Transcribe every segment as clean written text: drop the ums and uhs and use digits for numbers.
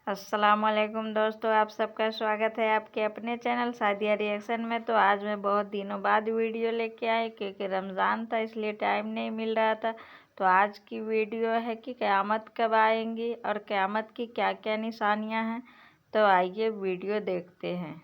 अस्सलाम वालेकुम दोस्तों, आप सबका स्वागत है आपके अपने चैनल सादिया रिएक्शन में। तो आज मैं बहुत दिनों बाद वीडियो लेके आई क्योंकि रमज़ान था, इसलिए टाइम नहीं मिल रहा था। तो आज की वीडियो है कि क़यामत कब आएंगी और क़यामत की क्या क्या निशानियां हैं। तो आइए वीडियो देखते हैं।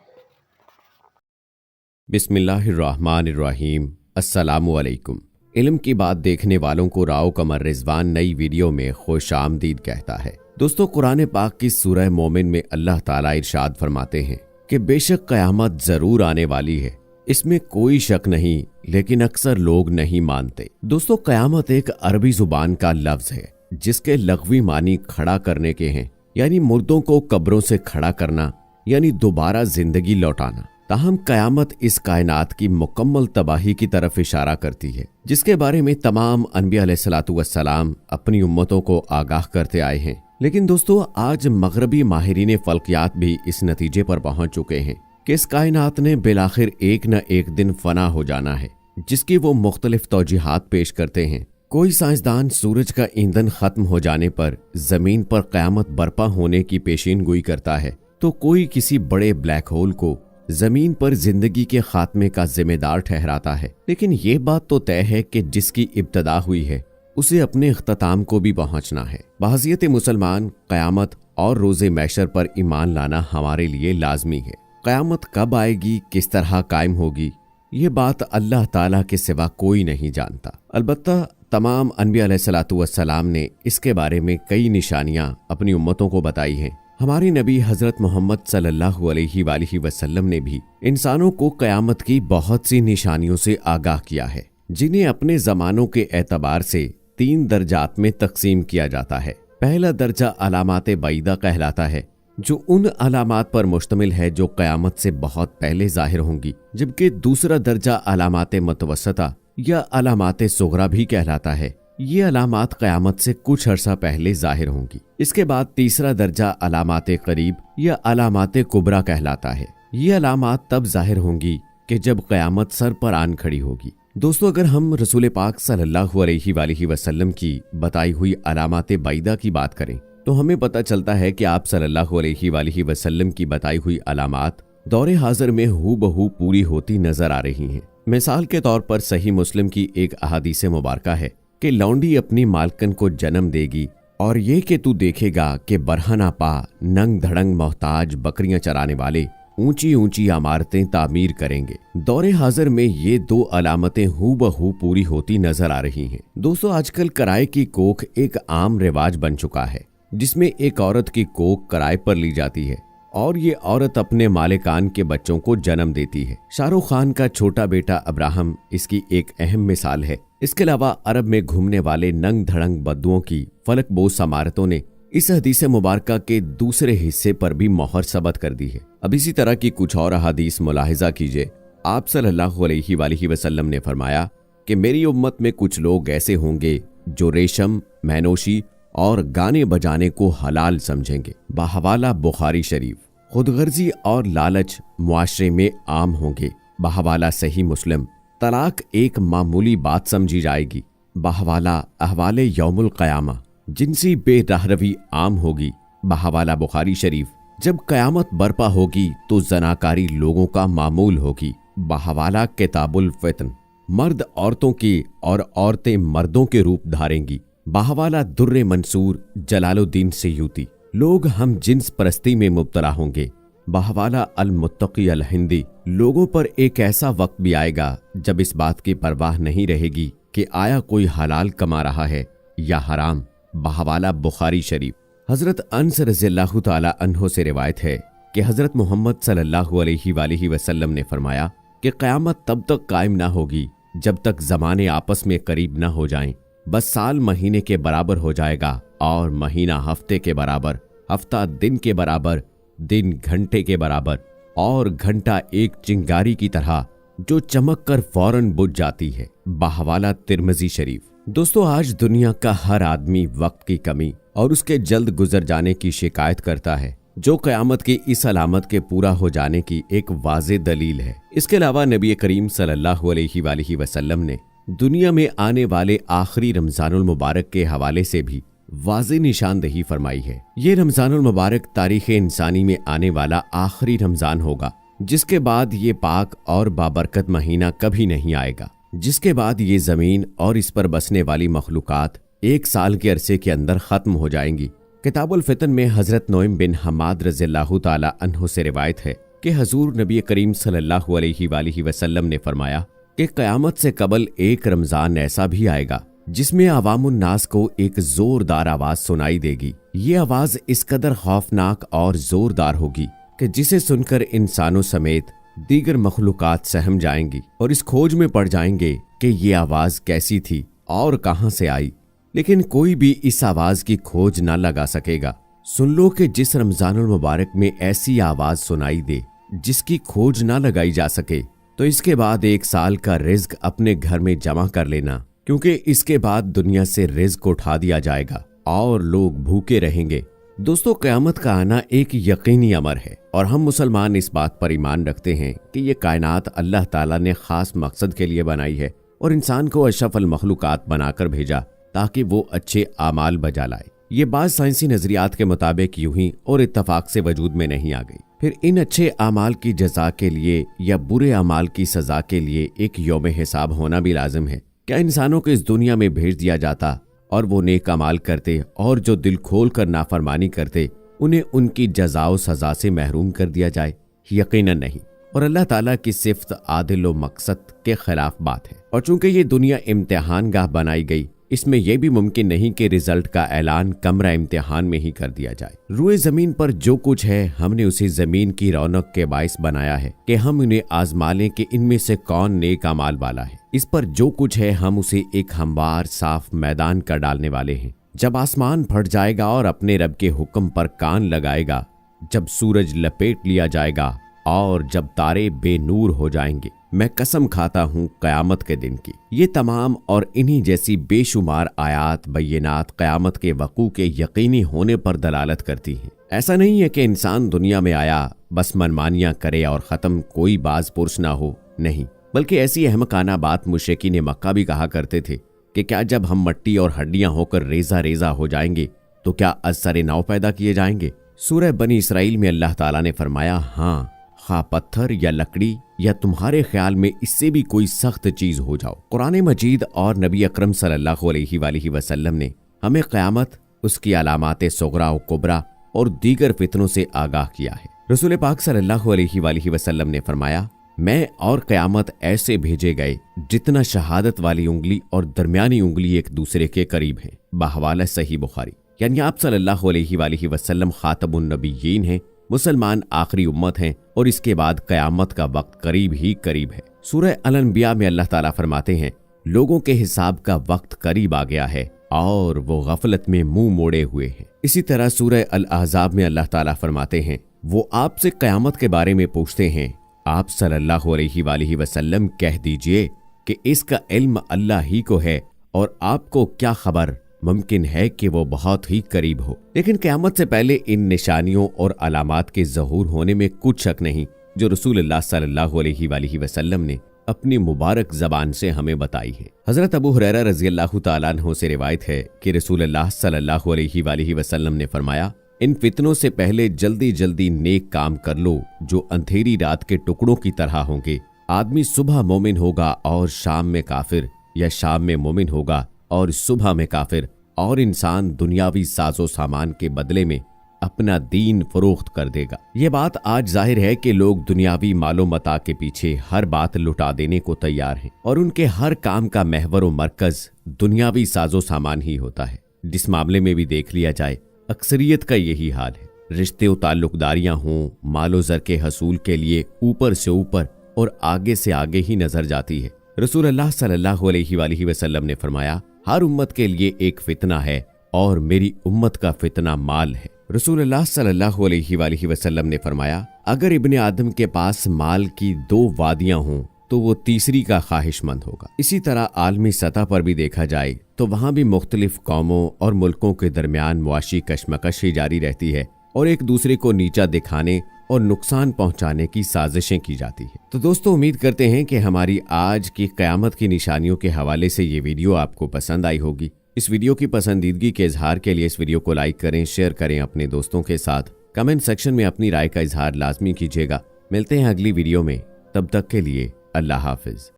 बिस्मिल्लाहिर्रहमानिर्रहीम। अस्सलामु अलैकुम। इल्म की बात देखने वालों को राव कमर रिजवान नई वीडियो में खुश आमदीद कहता है। दोस्तों, कुरान पाक की सूरह मोमिन में अल्लाह ताला इरशाद फरमाते हैं कि बेशक क़यामत जरूर आने वाली है, इसमें कोई शक नहीं, लेकिन अक्सर लोग नहीं मानते। दोस्तों, क़यामत एक अरबी जुबान का लफ्ज है जिसके लग़वी मानी खड़ा करने के हैं, यानी मुर्दों को कब्रों से खड़ा करना, यानी दोबारा जिंदगी लौटाना। ताहम क़यामत इस कायनात की मुकम्मल तबाही की तरफ इशारा करती है, जिसके बारे में तमाम अनबिया अलैहिस्सलातु वस्सलाम अपनी उम्मतों को आगाह करते आए हैं। लेकिन दोस्तों, आज मगरबी माहिरीन फल्कियात भी इस नतीजे पर पहुंच चुके हैं कि इस कायनात ने बिलाखिर एक न एक दिन फना हो जाना है, जिसकी वो मुख्तलिफ तौजीहात पेश करते हैं। कोई साइंसदान सूरज का ईंधन खत्म हो जाने पर जमीन पर क़यामत बर्पा होने की पेशीन गोई करता है, तो कोई किसी बड़े ब्लैक होल को जमीन पर जिंदगी के खात्मे का जिम्मेदार ठहराता है। लेकिन ये बात तो तय है कि जिसकी इब्तदा हुई है उसे अपने इख्तिताम को भी पहुंचना है। बहसियत मुसलमान क़यामत और रोज़े मैशर पर ईमान लाना हमारे लिए लाजमी है। क़यामत कब आएगी, किस तरह कायम होगी, ये बात अल्लाह ताला के सिवा कोई नहीं जानता। अलबत्ता तमाम अनबिया अलैहिस्सलातु वस्सलाम ने इसके बारे में कई निशानियां अपनी उम्मतों को बताई हैं। हमारे नबी हजरत मोहम्मद सल्लल्लाहु अलैहि वसल्लम ने भी इंसानों को क़यामत की बहुत सी निशानियों से आगाह किया है, जिन्हें अपने ज़मानों के एतबार से 3 दर्जात में तकसीम किया जाता है। पहला दर्जा अलामात बैदा कहलाता है, जो उन अलामात पर मुश्तमिल है जो क़यामत से बहुत पहले ज़ाहिर होंगी, जबकि दूसरा दर्जा अलामात मुतवस्सता या अलामात सुगरा भी कहलाता है। ये अलामात क़यामत से कुछ अरसा पहले ज़ाहिर होंगी। इसके बाद तीसरा दर्जा अलामात करीब या अलामात कुबरा कहलाता है। ये अलामात तब ज़ाहिर होंगी कि जब क़यामत सर पर आन खड़ी होगी। दोस्तों, अगर हम रसूल पाक सल्लल्लाहु अलैहि वसल्लम की बताई हुई अलामात बैदा की बात करें तो हमें पता चलता है कि आप सल्लल्लाहु अलैहि वसल्लम की बताई हुई अलामात दौरे हाजिर में हूबहू पूरी होती नजर आ रही हैं। मिसाल के तौर पर सही मुस्लिम की एक अहादीस मुबारका है कि लौंडी अपनी मालकन को जन्म देगी और ये कि तू देखेगा कि बरहना पा नंग धड़ंग मोहताज बकरियां चराने वाले ऊंची ऊंची इमारतें तामीर करेंगे। दौरे हाजिर में ये 2 अलामतें हूबहू पूरी होती नजर आ रही हैं। दोस्तों, आजकल किराए की कोख एक आम रिवाज बन चुका है, जिसमें एक औरत की कोख किराए पर ली जाती है और ये औरत अपने मालिकान के बच्चों को जन्म देती है। शाहरुख खान का छोटा बेटा अब्राहम इसकी एक अहम मिसाल है। इसके अलावा अरब में घूमने वाले नंग धड़ंग बद्दुओं की फलकबोस इमारतों ने इस हदीस मुबारका के दूसरे हिस्से पर भी मोहर सबत कर दी है। अब इसी तरह की कुछ और हदीस मुलाहिजा कीजिए। आप सल्लल्लाहु अलैहि वसल्लम ने फरमाया कि मेरी उम्मत में कुछ लोग ऐसे होंगे जो रेशम, मैनोशी और गाने बजाने को हलाल समझेंगे। बहवाला बुखारी शरीफ। खुदगर्जी और लालच मुआशरे में आम होंगे। बहवाला सही मुस्लिम। तलाक एक मामूली बात समझी जाएगी। बहवाला अहवाले यौमुल क़यामा। जिनसी बेरहरवी आम होगी। बहवाला बुखारी शरीफ। जब क़यामत बर्पा होगी तो जनाकारी लोगों का मामूल होगी। बहवाला किताबुल फितन। मर्द औरतों के और औरतें मर्दों के रूप धारेंगी। बहवाला दुर्रे मंसूर जलालुद्दीन सयूती। लोग हम जिन्स परस्ती में मुब्तला होंगे। बहवाला अल मुत्तकी अल हिंदी। लोगों पर एक ऐसा वक्त भी आएगा जब इस बात की परवाह नहीं रहेगी कि आया कोई हलाल कमा रहा है या हराम। बहवाला बुखारी शरीफ। हजरत अनस रज़ियल्लाहु ताला अन्हो से रिवायत है कि हजरत मोहम्मद सल्लल्लाहु अलैहि वसल्लम ने फरमाया कि क़यामत तब तक कायम ना होगी जब तक ज़माने आपस में करीब ना हो जाएं। बस साल महीने के बराबर हो जाएगा और महीना हफ्ते के बराबर, हफ्ता दिन के बराबर, दिन घंटे के बराबर और घंटा एक चिंगारी की तरह जो चमक कर फौरन बुझ जाती है। बहवाला तिरमिज़ी शरीफ। दोस्तों, आज दुनिया का हर आदमी वक्त की कमी और उसके जल्द गुजर जाने की शिकायत करता है, जो क़यामत की इस अलामत के पूरा हो जाने की एक वाज़े दलील है। इसके अलावा नबी करीम सल्लल्लाहु अलैहि वसल्लम ने दुनिया में आने वाले आखिरी रमज़ानुल मुबारक के हवाले से भी واضح نشاندہی فرمائی ہے۔ یہ رمضان المبارک تاریخ انسانی میں آنے والا آخری رمضان ہوگا، جس کے بعد یہ پاک اور بابرکت مہینہ کبھی نہیں آئے گا، جس کے بعد یہ زمین اور اس پر بسنے والی مخلوقات 1 سال کے عرصے کے اندر ختم ہو جائیں گی۔ کتاب الفتن میں حضرت نعیم بن حماد رضی اللہ تعالی عنہ سے روایت ہے کہ حضور نبی کریم صلی اللہ علیہ وآلہ وسلم نے فرمایا کہ قیامت سے قبل ایک رمضان ایسا بھی آئے گا جس میں عوام الناس کو ایک زوردار آواز سنائی دے گی۔ یہ آواز اس قدر خوفناک اور زوردار ہوگی کہ جسے سن کر انسانوں سمیت دیگر مخلوقات سہم جائیں گی اور اس کھوج میں پڑ جائیں گے کہ یہ آواز کیسی تھی اور کہاں سے آئی، لیکن کوئی بھی اس آواز کی کھوج نہ لگا سکے گا۔ سن لو کہ جس رمضان المبارک میں ایسی آواز سنائی دے جس کی کھوج نہ لگائی جا سکے، تو اس کے بعد 1 سال کا رزق اپنے گھر میں جمع کر لینا، کیونکہ اس کے بعد دنیا سے رزق اٹھا دیا جائے گا اور لوگ بھوکے رہیں گے۔ دوستو، قیامت کا آنا ایک یقینی امر ہے اور ہم مسلمان اس بات پر ایمان رکھتے ہیں کہ یہ کائنات اللہ تعالیٰ نے خاص مقصد کے لیے بنائی ہے اور انسان کو اشرف المخلوقات بنا کر بھیجا تاکہ وہ اچھے اعمال بجا لائے۔ یہ بعض سائنسی نظریات کے مطابق یوں ہی اور اتفاق سے وجود میں نہیں آ گئی۔ پھر ان اچھے اعمال کی جزا کے لیے یا برے اعمال کی سزا کے لیے ایک یوم حساب ہونا بھی لازم ہے۔ کیا انسانوں کو اس دنیا میں بھیج دیا جاتا اور وہ نیک اعمال کرتے اور جو دل کھول کر نافرمانی کرتے انہیں ان کی جزا و سزا سے محروم کر دیا جائے؟ یقیناً نہیں، اور اللہ تعالیٰ کی صفت عادل و مقصد کے خلاف بات ہے۔ اور چونکہ یہ دنیا امتحان گاہ بنائی گئی، اس میں یہ بھی ممکن نہیں کہ رزلٹ کا اعلان کمرہ امتحان میں ہی کر دیا جائے۔ روئے زمین پر جو کچھ ہے ہم نے اسے زمین کی رونق کے باعث بنایا ہے کہ ہم انہیں آزما لیں کہ ان میں سے کون نیک اعمال والا ہے۔ اس پر جو کچھ ہے ہم اسے ایک ہموار صاف میدان کر ڈالنے والے ہیں۔ جب آسمان پھٹ جائے گا اور اپنے رب کے حکم پر کان لگائے گا، جب سورج لپیٹ لیا جائے گا اور جب تارے بے نور ہو جائیں گے، میں قسم کھاتا ہوں قیامت کے دن کی۔ یہ تمام اور انہی جیسی بے شمار آیات بینات قیامت کے وقوع کے یقینی ہونے پر دلالت کرتی ہیں۔ ایسا نہیں ہے کہ انسان دنیا میں آیا بس منمانیاں کرے اور ختم، کوئی باز پرس نہ ہو، نہیں، بلکہ ایسی احمقانہ بات مشرکین مکہ بھی کہا کرتے تھے کہ کیا جب ہم مٹی اور ہڈیاں ہو کر ریزہ ریزہ ہو جائیں گے تو کیا از سر نو پیدا کیے جائیں گے؟ سورہ بنی اسرائیل میں اللہ تعالیٰ نے فرمایا، ہاں، خواہ پتھر یا لکڑی یا تمہارے خیال میں اس سے بھی کوئی سخت چیز ہو جاؤ۔ قرآن مجید اور نبی اکرم صلی اللہ علیہ وآلہ وسلم نے ہمیں قیامت، اس کی علامات صغرا و کبرا اور دیگر فتنوں سے آگاہ کیا ہے۔ رسول پاک صلی اللہ علیہ وآلہ وسلم نے فرمایا، میں اور قیامت ایسے بھیجے گئے جتنا شہادت والی انگلی اور درمیانی انگلی ایک دوسرے کے قریب ہیں، بحوالہ صحیح بخاری۔ یعنی آپ صلی اللہ علیہ وآلہ وسلم خاتم النبیین ہیں، مسلمان آخری امت ہیں اور اس کے بعد قیامت کا وقت قریب ہی قریب ہے۔ سورہ الانبیاء میں اللہ تعالیٰ فرماتے ہیں، لوگوں کے حساب کا وقت قریب آ گیا ہے اور وہ غفلت میں منہ موڑے ہوئے ہیں۔ اسی طرح سورہ الاحزاب میں اللہ تعالیٰ فرماتے ہیں، وہ آپ سے قیامت کے بارے میں پوچھتے ہیں، آپ صلی اللہ علیہ وآلہ وسلم کہہ دیجئے کہ اس کا علم اللہ ہی کو ہے اور آپ کو کیا خبر، ممکن ہے کہ وہ بہت ہی قریب ہو۔ لیکن قیامت سے پہلے ان نشانیوں اور علامات کے ظہور ہونے میں کچھ شک نہیں جو رسول اللہ صلی اللہ علیہ وآلہ وسلم نے اپنی مبارک زبان سے ہمیں بتائی ہے۔ حضرت ابو ہریرہ رضی اللہ تعالیٰ عنہ سے روایت ہے کہ رسول اللہ صلی اللہ علیہ وآلہ وسلم نے فرمایا، ان فتنوں سے پہلے جلدی جلدی نیک کام کر لو جو اندھیری رات کے ٹکڑوں کی طرح ہوں گے۔ آدمی صبح مومن ہوگا اور شام میں کافر، یا شام میں مومن ہوگا اور صبح میں کافر، اور انسان دنیاوی ساز و سامان کے بدلے میں اپنا دین فروخت کر دے گا۔ یہ بات آج ظاہر ہے کہ لوگ دنیاوی مال و متاع کے پیچھے ہر بات لٹا دینے کو تیار ہیں اور ان کے ہر کام کا محور و مرکز دنیاوی ساز و سامان ہی ہوتا ہے۔ جس معاملے میں بھی دیکھ لیا جائے اکثریت کا یہی حال ہے۔ رشتے و تعلق داریاں ہوں، مال و زر کے حصول کے لیے اوپر سے اوپر اور آگے سے آگے ہی نظر جاتی ہے۔ رسول اللہ صلی اللہ علیہ وآلہ وسلم نے فرمایا، ہر امت کے لیے ایک فتنہ ہے اور میری امت کا فتنہ مال ہے۔ رسول اللہ صلی اللہ علیہ وآلہ وسلم نے فرمایا، اگر ابن آدم کے پاس مال کی 2 وادیاں ہوں تو وہ تیسری کا خواہش مند ہوگا۔ اسی طرح عالمی سطح پر بھی دیکھا جائے تو وہاں بھی مختلف قوموں اور ملکوں کے درمیان معاشی کشمکش ہی جاری رہتی ہے اور ایک دوسرے کو نیچا دکھانے اور نقصان پہنچانے کی سازشیں کی جاتی ہیں۔ تو دوستو، امید کرتے ہیں کہ ہماری آج کی قیامت کی نشانیوں کے حوالے سے یہ ویڈیو آپ کو پسند آئی ہوگی۔ इस वीडियो की पसंदीदगी के इजहार के लिए इस वीडियो को लाइक करें, शेयर करें अपने दोस्तों के साथ। कमेंट सेक्शन में अपनी राय का इजहार लाजमी कीजिएगा। मिलते हैं अगली वीडियो में, तब तक के लिए अल्लाह हाफिज।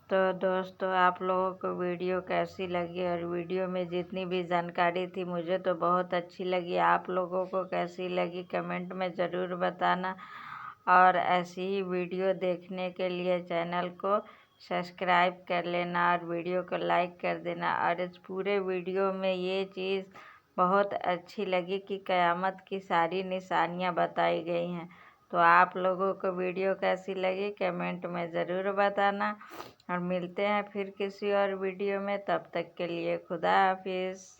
तो दोस्तों, आप लोगों को वीडियो कैसी लगी, और वीडियो में जितनी भी जानकारी थी मुझे तो बहुत अच्छी लगी। आप लोगों को कैसी लगी कमेंट में ज़रूर बताना, और ऐसी ही वीडियो देखने के लिए चैनल को सब्सक्राइब कर लेना और वीडियो को लाइक कर देना। और इस पूरे वीडियो में ये चीज़ बहुत अच्छी लगी कि क़यामत की सारी निशानियां बताई गई हैं। तो आप लोगों को वीडियो कैसी लगी कमेंट में ज़रूर बताना, और मिलते हैं फिर किसी और वीडियो में। तब तक के लिए खुदा हाफिज़।